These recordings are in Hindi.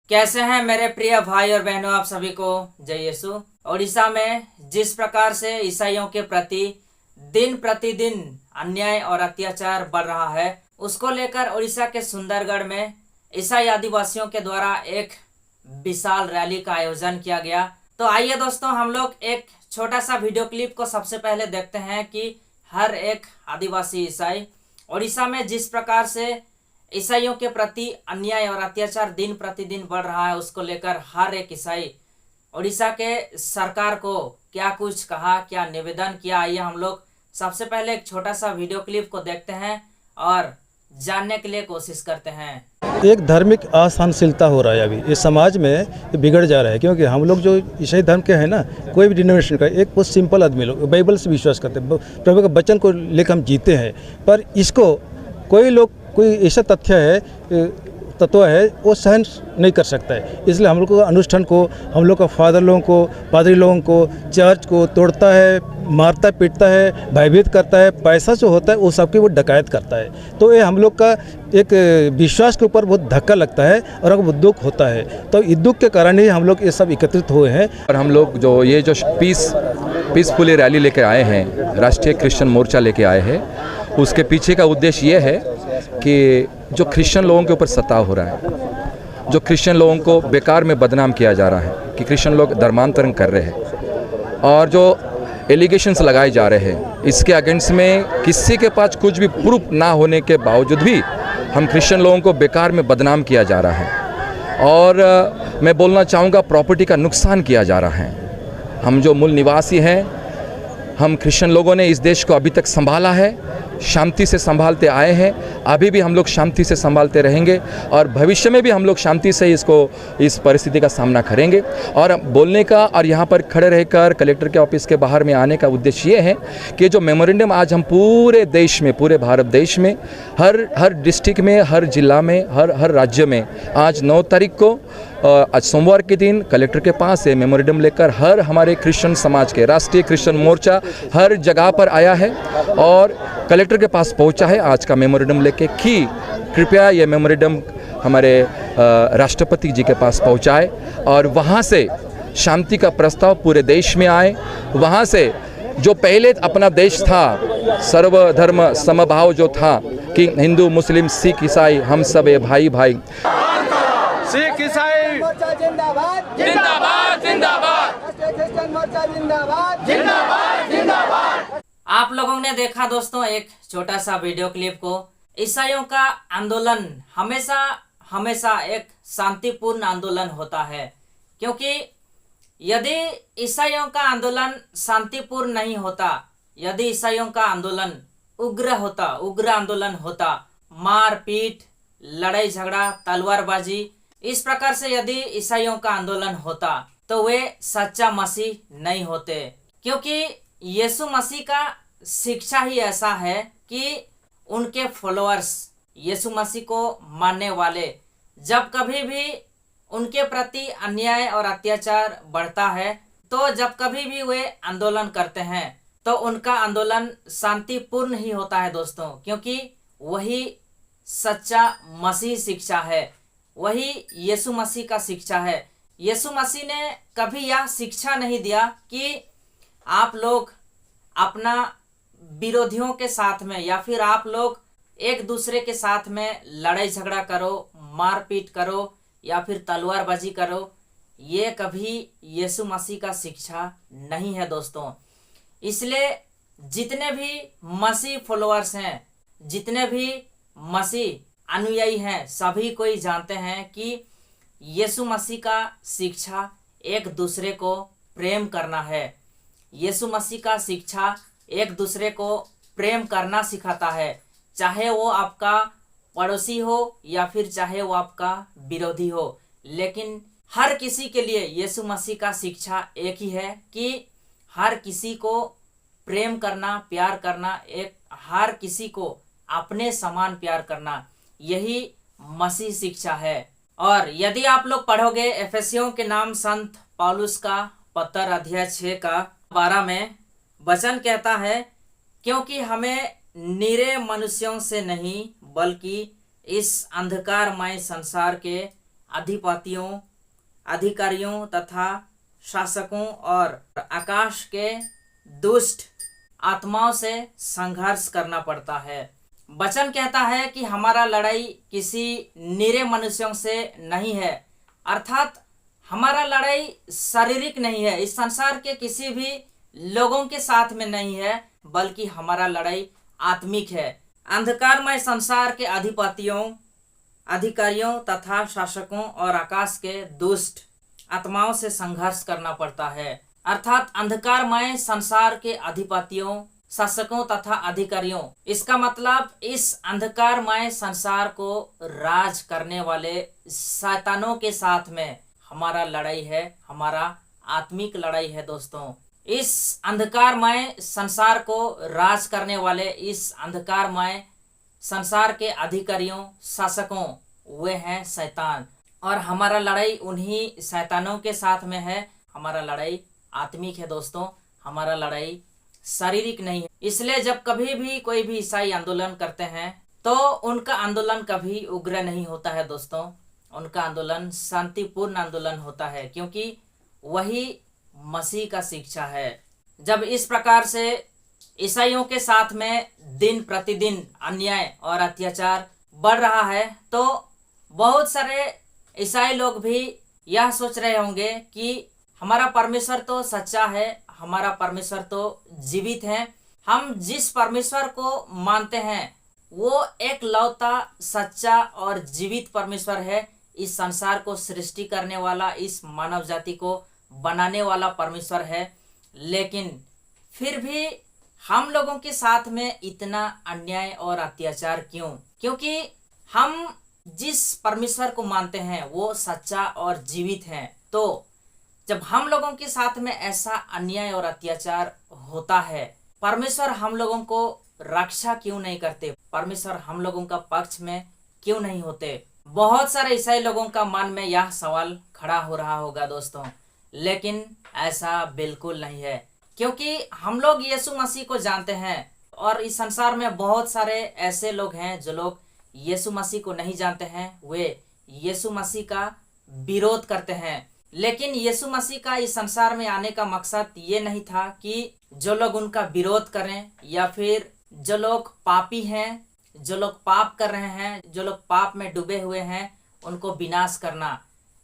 कैसे हैं मेरे प्रिय भाई और बहनों, आप सभी को जय यीशु। उड़ीसा में जिस प्रकार से ईसाइयों के प्रति दिन प्रतिदिन अन्याय और अत्याचार बढ़ रहा है, उसको लेकर उड़ीसा के सुंदरगढ़ में ईसाई आदिवासियों के द्वारा एक विशाल रैली का आयोजन किया गया। तो आइए दोस्तों, हम लोग एक छोटा सा वीडियो क्लिप को सबसे पहले देखते हैं कि हर एक आदिवासी ईसाई उड़ीसा में जिस प्रकार से ईसाइयों के प्रति अन्याय और अत्याचार दिन प्रतिदिन बढ़ रहा है, उसको लेकर हर एक ईसाई उड़ीसा के सरकार को क्या कुछ कहा, क्या निवेदन किया। आइए हम लोग सबसे पहले एक छोटा सा वीडियो क्लिप को देखते हैं और जानने के लिए कोशिश करते हैं। एक धार्मिक असहनशीलता हो रहा है अभी इस समाज में, ये बिगड़ जा रहा है। क्योंकि हम लोग जो ईसाई धर्म के हैं ना, कोई भी डिनोमिनेशन का, एक बहुत सिंपल आदमी लोग बाइबल से विश्वास करते हैं, प्रभु के वचन को लेकर हम जीते हैं। पर इसको कोई ऐसा तत्व है वो सहन नहीं कर सकता है। इसलिए हम लोग को अनुष्ठान को, हम लोग का फादर लोगों को, पादरी लोगों को, चर्च को तोड़ता है, मारता पीटता है, भयभीत करता है। पैसा जो होता है वो सबकी वो डकैत करता है। तो ये हम लोग का एक विश्वास के ऊपर बहुत धक्का लगता है और हमको दुख होता है। तो इस दुख के कारण ही हम लोग ये सब एकत्रित हुए हैं। और हम लोग जो पीसफुली रैली लेके आए हैं, राष्ट्रीय क्रिश्चियन मोर्चा लेके आए हैं, उसके पीछे का उद्देश्य ये है कि जो क्रिश्चियन लोगों के ऊपर सताव हो रहा है, जो क्रिश्चियन लोगों को बेकार में बदनाम किया जा रहा है कि क्रिश्चियन लोग धर्मांतरण कर रहे हैं, और जो एलिगेशंस लगाए जा रहे हैं, इसके अगेंस्ट में किसी के पास कुछ भी प्रूफ ना होने के बावजूद भी हम क्रिश्चियन लोगों को बेकार में बदनाम किया जा रहा है। और मैं बोलना चाहूँगा, प्रॉपर्टी का नुकसान किया जा रहा है। हम जो मूल निवासी हैं, हम क्रिश्चियन लोगों ने इस देश को अभी तक संभाला है, शांति से संभालते आए हैं, अभी भी हम लोग शांति से संभालते रहेंगे और भविष्य में भी हम लोग शांति से इस परिस्थिति का सामना करेंगे। और बोलने का और यहाँ पर खड़े रहकर कलेक्टर के ऑफिस के बाहर में आने का उद्देश्य ये है कि जो मेमोरेंडम आज हम पूरे देश में, पूरे भारत देश में, हर डिस्ट्रिक्ट में, हर जिला में, हर राज्य में आज 9 तारीख को आज सोमवार के दिन कलेक्टर के पास है मेमोरेंडम लेकर हर हमारे क्रिश्चियन समाज के राष्ट्रीय क्रिश्चियन मोर्चा हर जगह पर आया है और कलेक्टर के पास पहुंचा है आज का मेमोरेंडम लेके कि कृपया ये मेमोरेंडम हमारे राष्ट्रपति जी के पास पहुंचाए और वहां से शांति का प्रस्ताव पूरे देश में आए। वहां से जो पहले अपना देश था, सर्वधर्म समभाव जो था कि हिंदू मुस्लिम सिख ईसाई हम सब ये भाई भाई, सिख ईसाई मोर्चा जिंदाबाद जिंदाबाद जिंदाबाद, राष्ट्रीय क्रिश्चियन मोर्चा जिंदाबाद जिंदाबाद जिंदाबाद। आप लोगों ने देखा दोस्तों एक छोटा सा वीडियो क्लिप को। ईसाइयों का आंदोलन हमेशा एक शांतिपूर्ण आंदोलन होता है, क्योंकि यदि ईसाइयों का आंदोलन शांतिपूर्ण नहीं होता, यदि ईसाइयों का आंदोलन उग्र आंदोलन होता, मार पीट, लड़ाई झगड़ा, तलवारबाजी, इस प्रकार से यदि ईसाइयों का आंदोलन होता तो वे सच्चा मसीह नहीं होते। क्योंकि यीशु मसीह का शिक्षा ही ऐसा है कि उनके फॉलोअर्स, यीशु मसीह को मानने वाले, जब कभी भी उनके प्रति अन्याय और अत्याचार बढ़ता है, तो जब कभी भी वे आंदोलन करते हैं तो उनका आंदोलन शांतिपूर्ण ही होता है दोस्तों। क्योंकि वही सच्चा मसीह शिक्षा है, वही यीशु मसीह का शिक्षा है। यीशु मसीह ने कभी यह शिक्षा नहीं दिया कि आप लोग अपना विरोधियों के साथ में या फिर आप लोग एक दूसरे के साथ में लड़ाई झगड़ा करो, मारपीट करो या फिर तलवारबाजी करो। ये कभी यीशु मसीह का शिक्षा नहीं है दोस्तों। इसलिए जितने भी मसीह फॉलोअर्स हैं, जितने भी मसीह अनुयायी हैं, सभी कोई जानते हैं कि यीशु मसीह का शिक्षा एक दूसरे को प्रेम करना है। यीशु मसीह का शिक्षा एक दूसरे को प्रेम करना सिखाता है, चाहे वो आपका पड़ोसी हो या फिर चाहे वो आपका विरोधी हो। लेकिन हर किसी के लिए यीशु मसीह का शिक्षा एक ही है कि हर किसी को प्रेम करना, प्यार करना, एक हर किसी को अपने समान प्यार करना, यही मसीह शिक्षा है। और यदि आप लोग पढ़ोगे एफेसियों के नाम संत पौलुस का पत्र अध्याय 6 का 12 में वचन कहता है, क्योंकि हमें निरे मनुष्यों से नहीं बल्कि इस अंधकारमय संसार के अधिपतियों, अधिकारियों तथा शासकों और आकाश के दुष्ट आत्माओं से संघर्ष करना पड़ता है। वचन कहता है कि हमारा लड़ाई किसी निरे मनुष्यों से नहीं है, अर्थात हमारा लड़ाई शारीरिक नहीं है, इस संसार के किसी भी लोगों के साथ में नहीं है, बल्कि हमारा लड़ाई आत्मिक है। अंधकारमय संसार के अधिपतियों, अधिकारियों तथा शासकों और आकाश के दुष्ट आत्माओं से संघर्ष करना पड़ता है, अर्थात अंधकारमय संसार के अधिपतियों, शासकों तथा अधिकारियों। इसका मतलब इस अंधकारमय संसार को राज करने वाले शैतानों के साथ में हमारा लड़ाई है, हमारा आत्मिक लड़ाई है दोस्तों। इस अंधकारमय संसार को राज करने वाले इस अंधकारमय संसार के अधिकारियों, शासकों, वे हैं शैतान, और हमारा लड़ाई उन्हीं शैतानों के साथ में है। हमारा लड़ाई आत्मिक है दोस्तों, हमारा लड़ाई शारीरिक नहीं है। इसलिए जब कभी भी कोई भी ईसाई आंदोलन करते हैं तो उनका आंदोलन कभी उग्र नहीं होता है दोस्तों, उनका आंदोलन शांतिपूर्ण आंदोलन होता है, क्योंकि वही मसीह का शिक्षा है। जब इस प्रकार से ईसाइयों के साथ में दिन प्रतिदिन अन्याय और अत्याचार बढ़ रहा है तो बहुत सारे ईसाई लोग भी यह सोच रहे होंगे कि हमारा परमेश्वर तो सच्चा है, हमारा परमेश्वर तो जीवित है, हम जिस परमेश्वर को मानते हैं वो एक लौता सच्चा और जीवित परमेश्वर है, इस संसार को सृष्टि करने वाला, इस मानव जाति को बनाने वाला परमेश्वर है। लेकिन फिर भी हम लोगों के साथ में इतना अन्याय और अत्याचार क्यों? क्योंकि हम जिस परमेश्वर को मानते हैं वो सच्चा और जीवित है। तो जब हम लोगों के साथ में ऐसा अन्याय और अत्याचार होता है, परमेश्वर हम लोगों को रक्षा क्यों नहीं करते? परमेश्वर हम लोगों का पक्ष में क्यों नहीं होते? बहुत सारे ईसाई लोगों का मन में यह सवाल खड़ा हो रहा होगा दोस्तों, लेकिन ऐसा बिल्कुल नहीं है, क्योंकि हम लोग यीशु मसीह को जानते हैं और इस संसार में बहुत सारे ऐसे लोग हैं जो लोग यीशु मसीह को नहीं जानते हैं, वे यीशु मसीह का विरोध करते हैं। लेकिन यीशु मसीह का इस संसार में आने का मकसद ये नहीं था कि जो लोग उनका विरोध करें या फिर जो लोग पापी हैं, जो लोग पाप कर रहे हैं, जो लोग पाप में डूबे हुए हैं, उनको विनाश करना।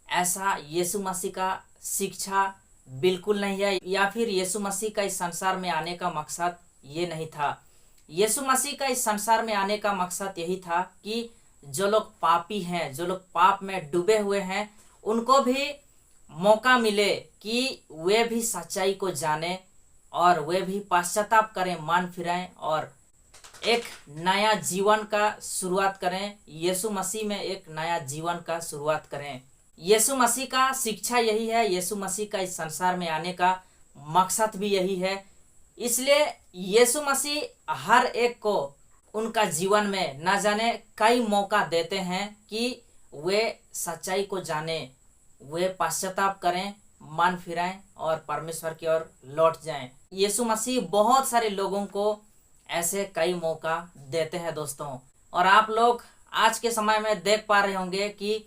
ऐसा यीशु मसीह का शिक्षा बिल्कुल नहीं है, या फिर यीशु मसीह का इस संसार में आने का मकसद ये नहीं था। यीशु मसीह का इस संसार में आने का मकसद यही था कि जो लोग पापी हैं, जो लोग पाप में डूबे हुए हैं, उनको भी मौका मिले कि वे भी सच्चाई को जाने और वे भी पश्चाताप करें, मन फिराएं और एक नया जीवन का शुरुआत करें, यीशु मसीह में एक नया जीवन का शुरुआत करें। यीशु मसीह का शिक्षा यही है, यीशु मसीह का इस संसार में आने का मकसद भी यही है। इसलिए यीशु मसीह हर एक को उनका जीवन में न जाने कई मौका देते हैं कि वे सच्चाई को जाने, वे पश्चाताप करें, मन फिराएं और परमेश्वर की ओर लौट जाएं। यीशु मसीह बहुत सारे लोगों को ऐसे कई मौका देते हैं दोस्तों, और आप लोग आज के समय में देख पा रहे होंगे कि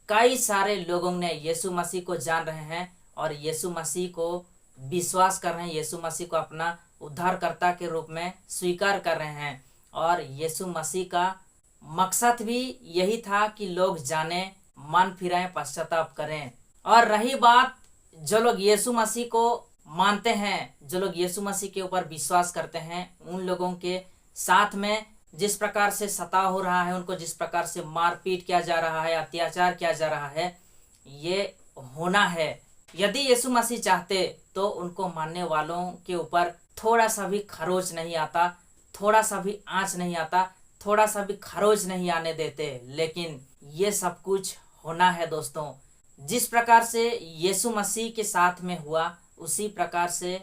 कई सारे लोगों ने यीशु मसीह को जान रहे हैं और यीशु मसीह को विश्वास कर रहे हैं, यीशु मसीह को अपना उद्धारकर्ता के रूप में स्वीकार कर रहे हैं। और यीशु मसीह का मकसद भी यही था कि लोग जाने, मन फिराएं, पश्चाताप करें। और रही बात जो लोग यीशु मसीह को मानते हैं, जो लोग यीशु मसीह के ऊपर विश्वास करते हैं, उन लोगों के साथ में जिस प्रकार से सताव हो रहा है, उनको जिस प्रकार से मारपीट किया जा रहा है, अत्याचार किया जा रहा है, ये होना है। यदि यीशु मसीह चाहते तो उनको मानने वालों के ऊपर थोड़ा सा भी खरोच नहीं आता, थोड़ा सा भी आँच नहीं आता, थोड़ा सा भी खरोच नहीं आने देते। लेकिन ये सब कुछ होना है दोस्तों। जिस प्रकार से यीशु मसीह के साथ में हुआ, उसी प्रकार से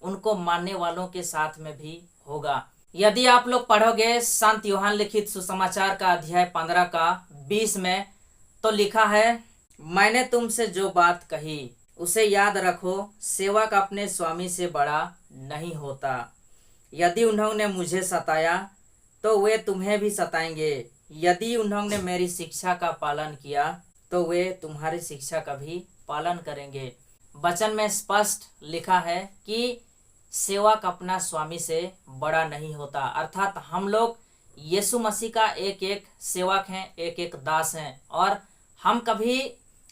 उनको मानने वालों के साथ में भी होगा। यदि आप लोग पढ़ोगे संत यूहन्ना लिखित सुसमाचार का अध्याय 15 का 20 में, तो लिखा है, मैंने तुमसे जो बात कही उसे याद रखो, सेवक अपने स्वामी से बड़ा नहीं होता। यदि उन्होंने मुझे सताया तो वे तुम्हें भी सताएंगे। यदि उन्होंने मेरी शिक्षा का पालन किया तो वे तुम्हारी शिक्षा का भी पालन करेंगे। वचन में स्पष्ट लिखा है कि सेवक अपना स्वामी से बड़ा नहीं होता, अर्थात हम लोग यीशु मसीह का एक एक सेवक हैं, एक एक दास हैं, और हम कभी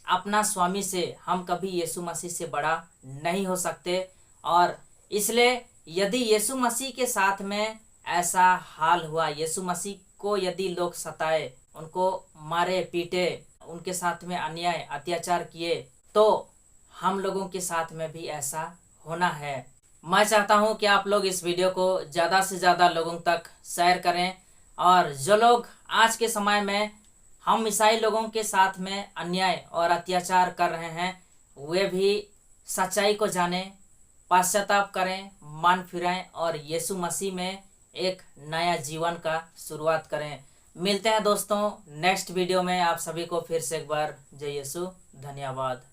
अपना स्वामी से, हम कभी यीशु मसीह से बड़ा नहीं हो सकते। और इसलिए यदि यीशु मसीह के साथ में ऐसा हाल हुआ, यीशु मसीह को यदि लोग सताए, उनको मारे पीटे, उनके साथ में अन्याय अत्याचार किए, तो हम लोगों के साथ में भी ऐसा होना है। मैं चाहता हूं कि आप लोग इस वीडियो को ज़्यादा से ज़्यादा लोगों तक शेयर करें, और जो लोग आज के समय में हम ईसाई लोगों के साथ में अन्याय और अत्याचार कर रहे हैं, वे भी सच्चाई को जानें, पश्चाताप करें, मन फिराएं और यीशु मसीह में एक नया जीवन का शुरुआत करें। मिलते हैं दोस्तों नेक्स्ट वीडियो में। आप सभी को फिर से एक बार जय यीशु, धन्यवाद।